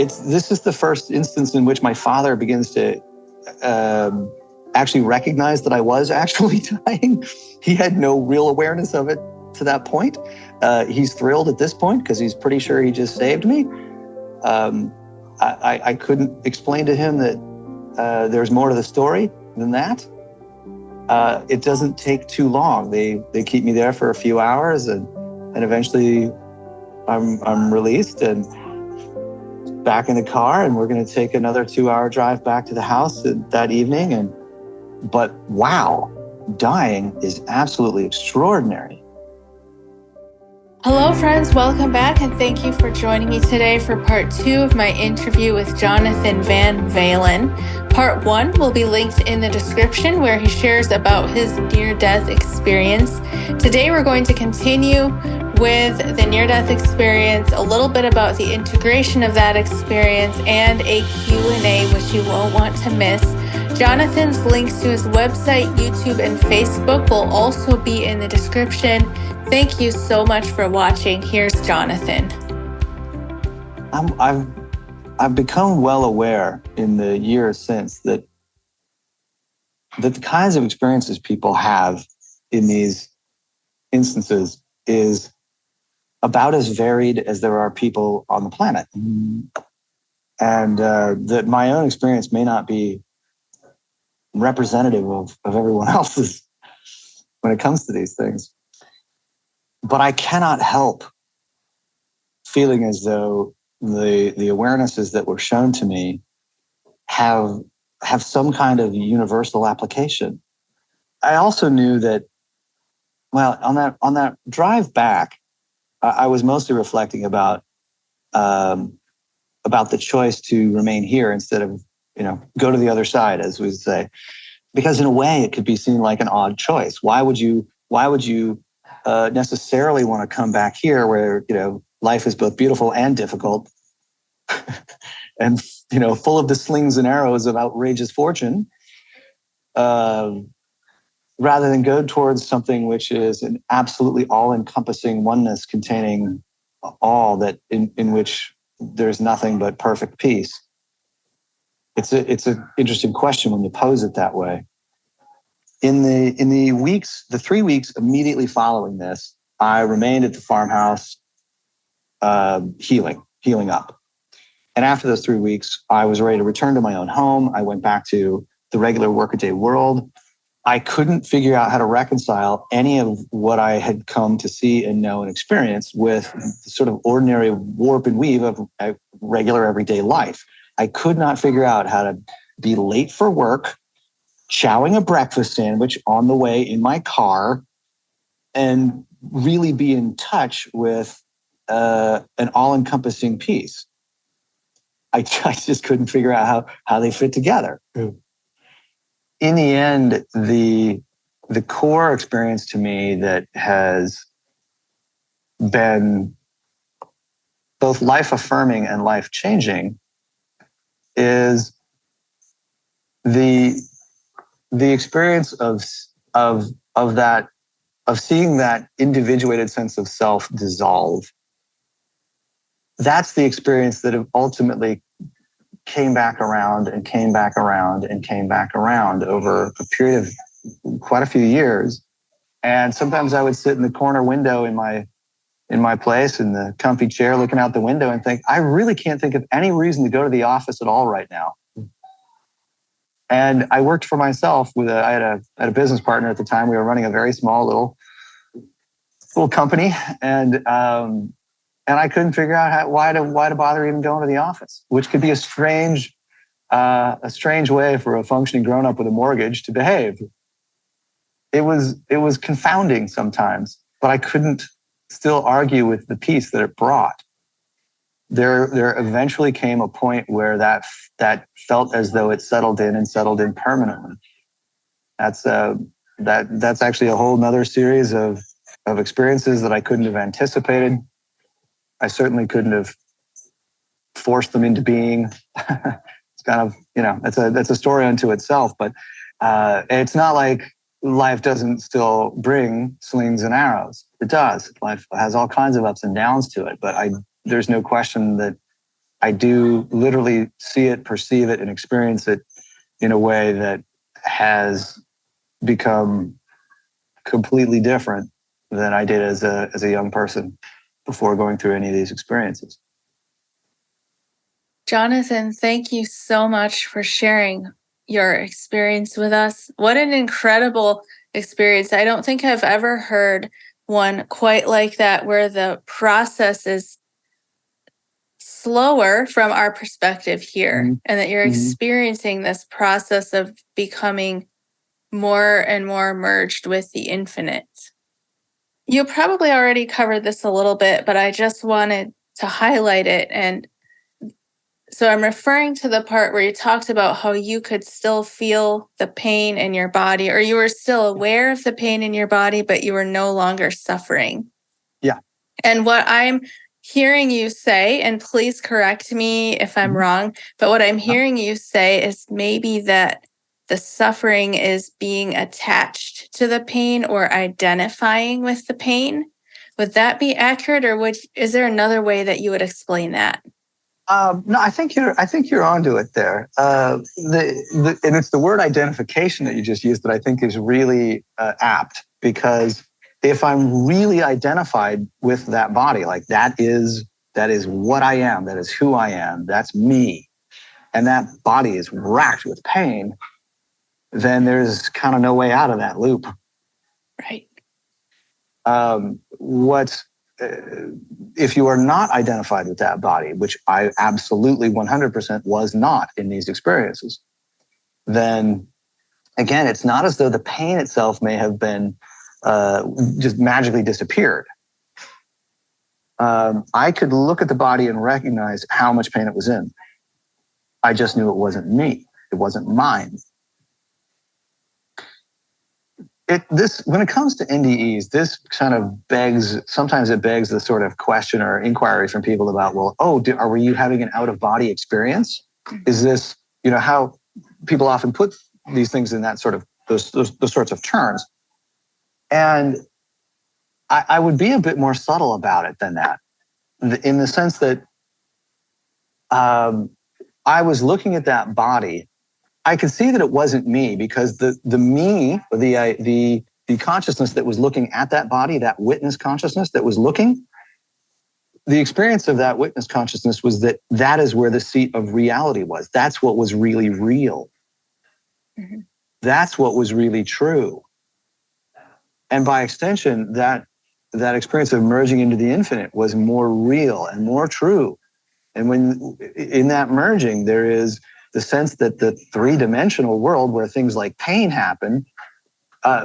this is the first instance in which my father begins to actually recognize that I was actually dying. He had no real awareness of it to that point. He's thrilled at this point because he's pretty sure he just saved me. I couldn't explain to him that there's more to the story than that. It doesn't take too long. They keep me there for a few hours, and eventually I'm released and back in the car, and we're going to take another 2-hour drive back to the house that evening. But wow, dying is absolutely extraordinary. Hello, friends. Welcome back, and thank you for joining me today for part 2 of my interview with Jonathan Van Valin. Part 1 will be linked in the description, where he shares about his near-death experience. Today, we're going to continue with the near-death experience, a little bit about the integration of that experience, and a Q&A, which you won't want to miss. Jonathan's links to his website, YouTube, and Facebook will also be in the description. Thank you so much for watching. Here's Jonathan. I've become well aware in the years since that the kinds of experiences people have in these instances is about as varied as there are people on the planet. And that my own experience may not be representative of everyone else's when it comes to these things. But I cannot help feeling as though the awarenesses that were shown to me have some kind of universal application. I also knew that, well, on that drive back, I was mostly reflecting about the choice to remain here instead of, go to the other side, as we say, because in a way it could be seen like an odd choice. Why would you necessarily want to come back here where, life is both beautiful and difficult and, full of the slings and arrows of outrageous fortune, rather than go towards something which is an absolutely all-encompassing oneness containing all, that in which there's nothing but perfect peace. It's an interesting question when you pose it that way. In the 3 weeks immediately following this, I remained at the farmhouse, healing up. And after those 3 weeks, I was ready to return to my own home. I went back to the regular workaday world. I couldn't figure out how to reconcile any of what I had come to see and know and experience with the sort of ordinary warp and weave of regular everyday life. I could not figure out how to be late for work, chowing a breakfast sandwich on the way in my car, and really be in touch with an all-encompassing peace. I just couldn't figure out how they fit together. In the end, the core experience to me that has been both life-affirming and life-changing is the experience of seeing that individuated sense of self dissolve. That's the experience that ultimately came back around and came back around and came back around over a period of quite a few years. And sometimes I would sit in the corner window in my place in the comfy chair looking out the window and think, I really can't think of any reason to go to the office at all right now. And I worked for myself I had a business partner at the time. We were running a very small little company, and I couldn't figure out why to bother even going to the office, which could be a strange way for a functioning grown-up with a mortgage to behave. It was confounding sometimes, but I couldn't still argue with the peace that it brought. There eventually came a point where that felt as though it settled in permanently. That's actually a whole nother series of experiences that I couldn't have anticipated. I certainly couldn't have forced them into being. It's kind of, that's a story unto itself, but it's not like life doesn't still bring slings and arrows. It does. Life has all kinds of ups and downs to it, but there's no question that I do literally see it, perceive it, and experience it in a way that has become completely different than I did as a young person before going through any of these experiences. Jonathan, thank you so much for sharing your experience with us. What an incredible experience. I don't think I've ever heard one quite like that, where the process is slower from our perspective here, Mm-hmm. and that you're experiencing this process of becoming more and more merged with the infinite. You probably already covered this a little bit, but I just wanted to highlight it. And so I'm referring to the part where you talked about how you could still feel the pain in your body, or you were still aware of the pain in your body, but you were no longer suffering. Yeah. And what I'm hearing you say, and please correct me if I'm wrong, but what I'm hearing you say is maybe that the suffering is being attached to the pain or identifying with the pain. Would that be accurate, or is there another way that you would explain that? No, I think you're onto it there. And it's the word identification that you just used that I think is really apt, because if I'm really identified with that body, like that is what I am, that is who I am, that's me, and that body is racked with pain, then there's kind of no way out of that loop. Right. If you are not identified with that body, which I absolutely 100% was not in these experiences, then again, it's not as though the pain itself may have been just magically disappeared. I could look at the body and recognize how much pain it was in. I just knew it wasn't me. It wasn't mine. When it comes to NDEs, this kind of sometimes it begs the sort of question or inquiry from people about, well, were you having an out-of-body experience? Is this, how people often put these things in that sort of, those sorts of terms. And I would be a bit more subtle about it than that, in the sense that I was looking at that body. I could see that it wasn't me, because the me, the consciousness that was looking at that body, that witness consciousness that was looking, the experience of that witness consciousness was that is where the seat of reality was. That's what was really real. Mm-hmm. That's what was really true. And by extension, that experience of merging into the infinite was more real and more true. And when in that merging, there is the sense that the three-dimensional world where things like pain happen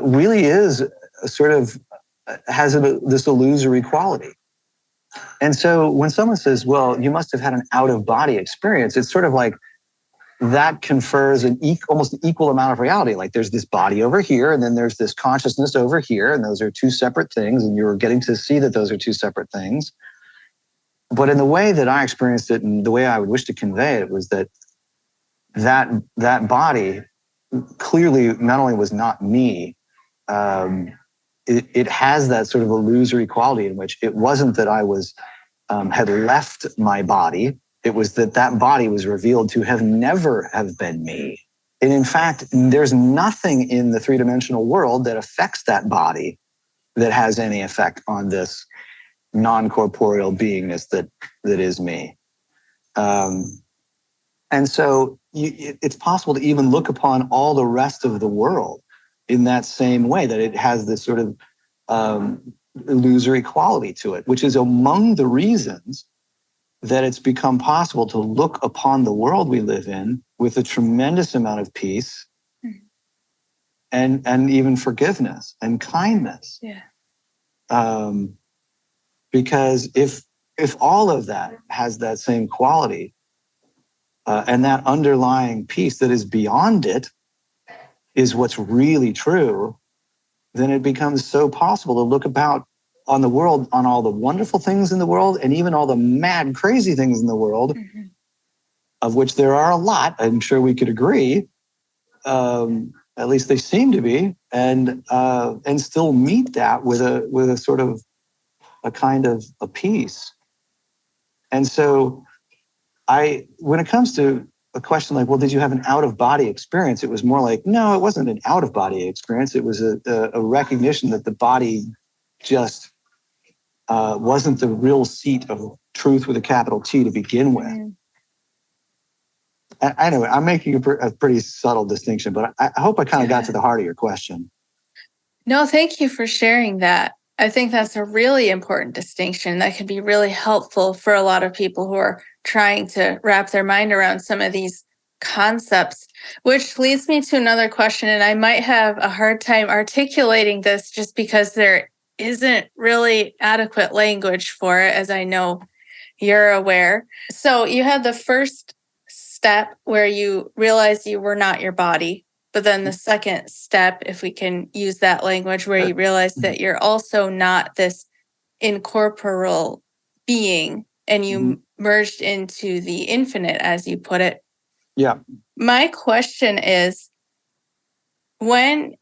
really is has this illusory quality. And so when someone says, well, you must have had an out-of-body experience, it's sort of like that confers almost an equal amount of reality. Like there's this body over here, and then there's this consciousness over here, and those are two separate things, and you're getting to see that those are two separate things. But in the way that I experienced it, and the way I would wish to convey it, was that body clearly not only was not me, it has that sort of illusory quality in which it wasn't that I had left my body. It was that body was revealed to never have been me. And in fact, there's nothing in the three-dimensional world that affects that body that has any effect on this non-corporeal beingness that is me. And so it's possible to even look upon all the rest of the world in that same way, that it has this sort of illusory quality to it, which is among the reasons that it's become possible to look upon the world we live in with a tremendous amount of peace and even forgiveness and kindness. Yeah. Because if all of that has that same quality, and that underlying peace that is beyond it is what's really true, then it becomes so possible to look about on the world, on all the wonderful things in the world, and even all the mad, crazy things in the world, of which there are a lot. I'm sure we could agree. At least they seem to be, and still meet that with a sort of a kind of a peace. And so when it comes to a question like, well, did you have an out-of-body experience? It was more like, no, it wasn't an out-of-body experience. It was a recognition that the body just wasn't the real seat of truth with a capital T to begin with. Mm. I know I'm making a pretty subtle distinction, but I hope I kind of got to the heart of your question. No, thank you for sharing that. I think that's a really important distinction that can be really helpful for a lot of people who are trying to wrap their mind around some of these concepts, which leads me to another question. And I might have a hard time articulating this just because there isn't really adequate language for it, as I know you're aware. So you had the first step where you realized you were not your body. But then the second step, if we can use that language, where you realize that you're also not this incorporeal being and you merged into the infinite, as you put it. Yeah. My question is, when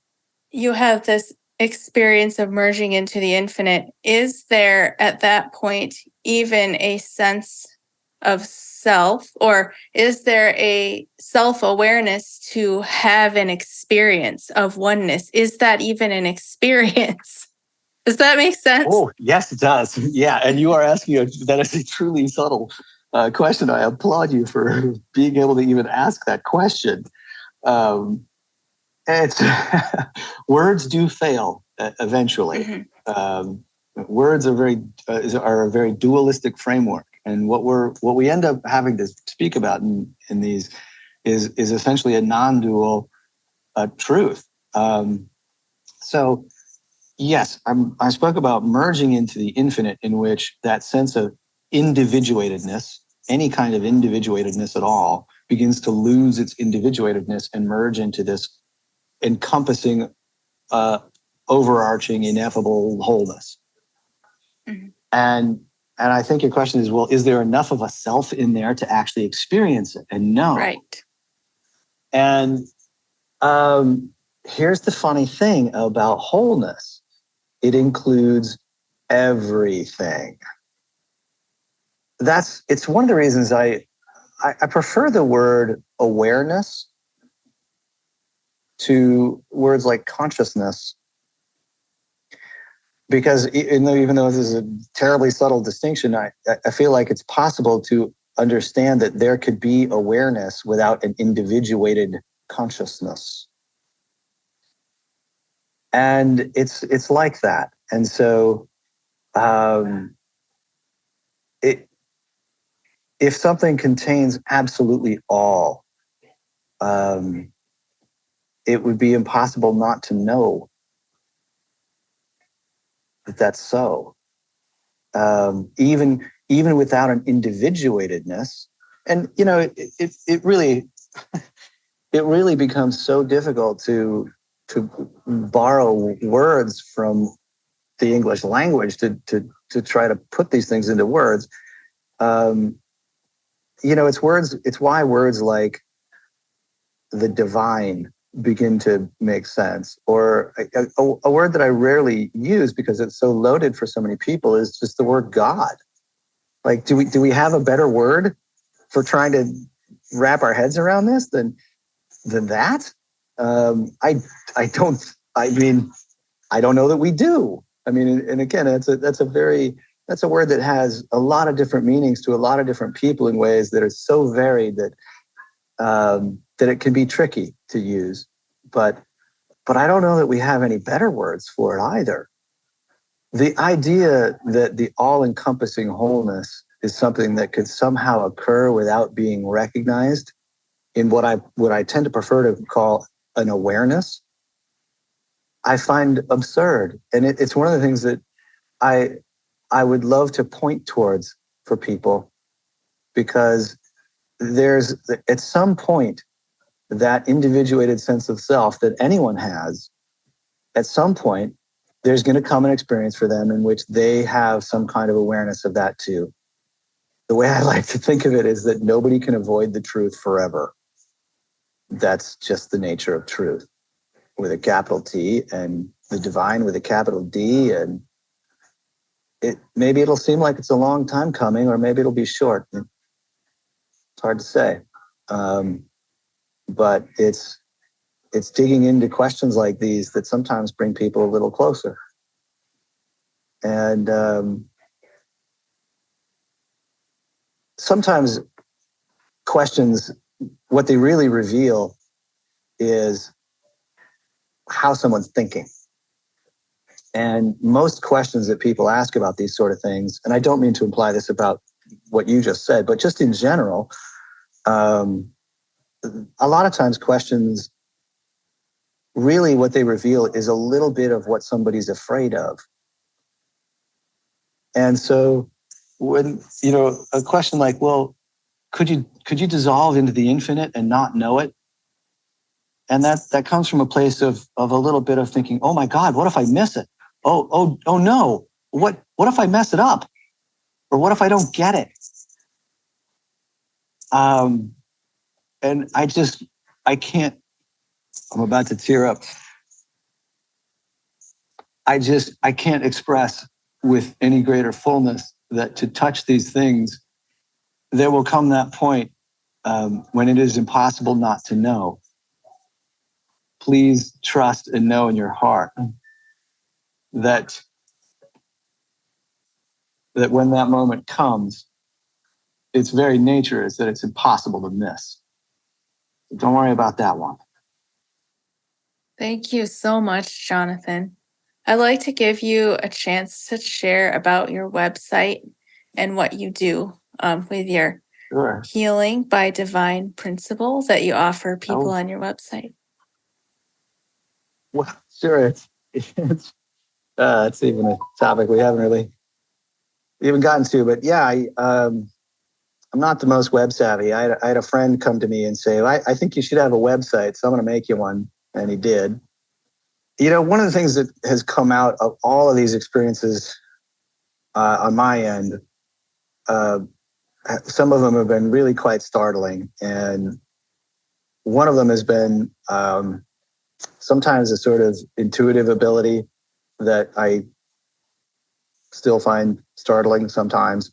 you have this experience of merging into the infinite, is there at that point even a sense of self, or is there a self-awareness to have an experience of oneness? Is that even an experience? Does that make sense? Oh, yes, it does. Yeah, and you are asking that is a truly subtle question. I applaud you for being able to even ask that question. It's words do fail eventually. Words are a very dualistic framework. And what we end up having to speak about in these is essentially a non-dual truth. So yes, I spoke about merging into the infinite, in which that sense of individuatedness, any kind of individuatedness at all, begins to lose its individuatedness and merge into this encompassing, overarching, ineffable wholeness. Mm-hmm. And I think your question is, well, is there enough of a self in there to actually experience it? And no. Right. And here's the funny thing about wholeness. It includes everything. It's one of the reasons I prefer the word awareness to words like consciousness. Because even though this is a terribly subtle distinction, I feel like it's possible to understand that there could be awareness without an individuated consciousness. And it's like that. And so if something contains absolutely all, it would be impossible not to know that that's so. Even without an individuatedness, and it really becomes so difficult to borrow words from the English language to try to put these things into words. It's why words like the divine begin to make sense, or a word that I rarely use because it's so loaded for so many people is just the word God. Like, do we have a better word for trying to wrap our heads around this than that? I don't know that we do. I mean, and again, that's a word that has a lot of different meanings to a lot of different people in ways that are so varied that it can be tricky to use. But I don't know that we have any better words for it either. The idea that the all-encompassing wholeness is something that could somehow occur without being recognized in what I tend to prefer to call an awareness, I find absurd. And it's one of the things that I would love to point towards for people, because there's at some point that individuated sense of self that anyone has, at some point, there's going to come an experience for them in which they have some kind of awareness of that too. The way I like to think of it is that nobody can avoid the truth forever. That's just the nature of truth, with a capital T, and the divine with a capital D. And maybe it'll seem like it's a long time coming, or maybe it'll be short. It's hard to say. But it's digging into questions like these that sometimes bring people a little closer. And sometimes questions, what they really reveal is how someone's thinking. And most questions that people ask about these sort of things, and I don't mean to imply this about what you just said, but just in general, a lot of times questions, really what they reveal is a little bit of what somebody's afraid of. And so when, a question like, well, could you dissolve into the infinite and not know it? And that comes from a place of a little bit of thinking, oh my God, what if I miss it? Oh no. What if I mess it up? Or what if I don't get it? And I can't, I'm about to tear up. I can't express with any greater fullness that to touch these things, there will come that point when it is impossible not to know. Please trust and know in your heart that when that moment comes, its very nature is that it's impossible to miss. Don't worry about that one. Thank you so much, Jonathan. I'd like to give you a chance to share about your website and what you do with your Healing by Divine Principle that you offer people on your website. Well, sure. It's even a topic we haven't really even gotten to, but yeah, I'm not the most web savvy. I had a friend come to me and say, I think you should have a website, so I'm going to make you one. And he did. One of the things that has come out of all of these experiences on my end, some of them have been really quite startling. And one of them has been sometimes a sort of intuitive ability that I still find startling sometimes.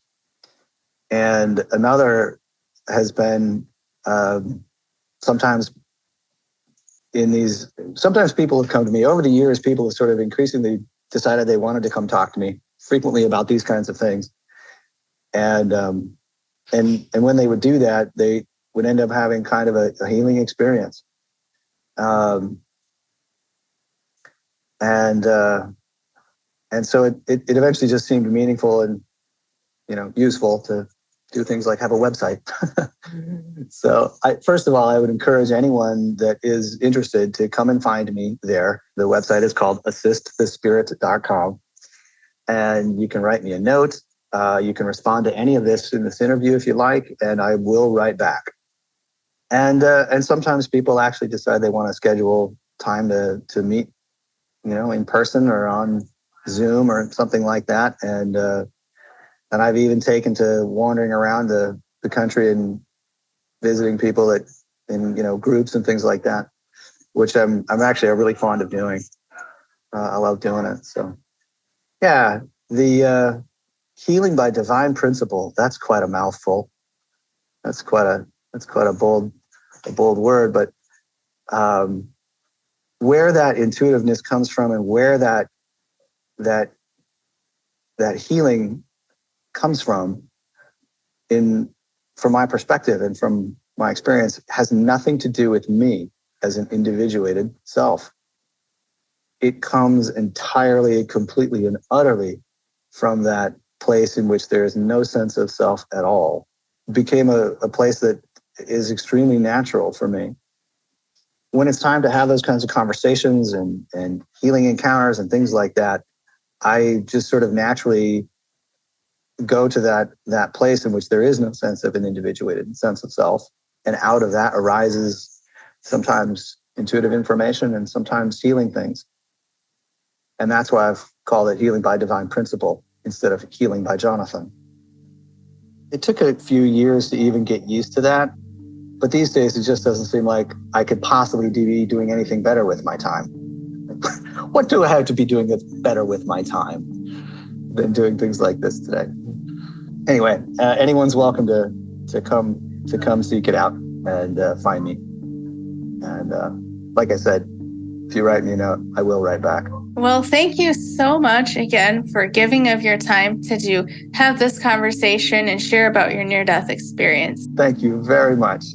And another has been sometimes people have come to me over the years, people have sort of increasingly decided they wanted to come talk to me frequently about these kinds of things. And when they would do that, they would end up having kind of a healing experience. And so it eventually just seemed meaningful and, useful to do things like have a website. So first of all, I would encourage anyone that is interested to come and find me there. The website is called assistthespirit.com. And you can write me a note. You can respond to any of this in this interview if you like, and I will write back. And sometimes people actually decide they want to schedule time to meet, in person or on Zoom or something like that. And I've even taken to wandering around the country and visiting people in groups and things like that, which I'm actually really fond of doing. I love doing it. So yeah, the Healing by Divine Principle, that's quite a mouthful. That's quite a bold word, but where that intuitiveness comes from and where that healing comes from, from my perspective and from my experience, has nothing to do with me as an individuated self. It comes entirely, completely, and utterly from that place in which there is no sense of self at all. It became a place that is extremely natural for me. When it's time to have those kinds of conversations and healing encounters and things like that, I just sort of naturally go to that place in which there is no sense of an individuated sense of self. And out of that arises sometimes intuitive information and sometimes healing things. And that's why I've called it Healing by Divine Principle instead of Healing by Jonathan. It took a few years to even get used to that. But these days, it just doesn't seem like I could possibly be doing anything better with my time. What do I have to be doing that's better with my time than doing things like this today? Anyway, anyone's welcome to come to come seek it out and find me. And like I said, if you write me a note, I will write back. Well, thank you so much again for giving of your time to have this conversation and share about your near-death experience. Thank you very much.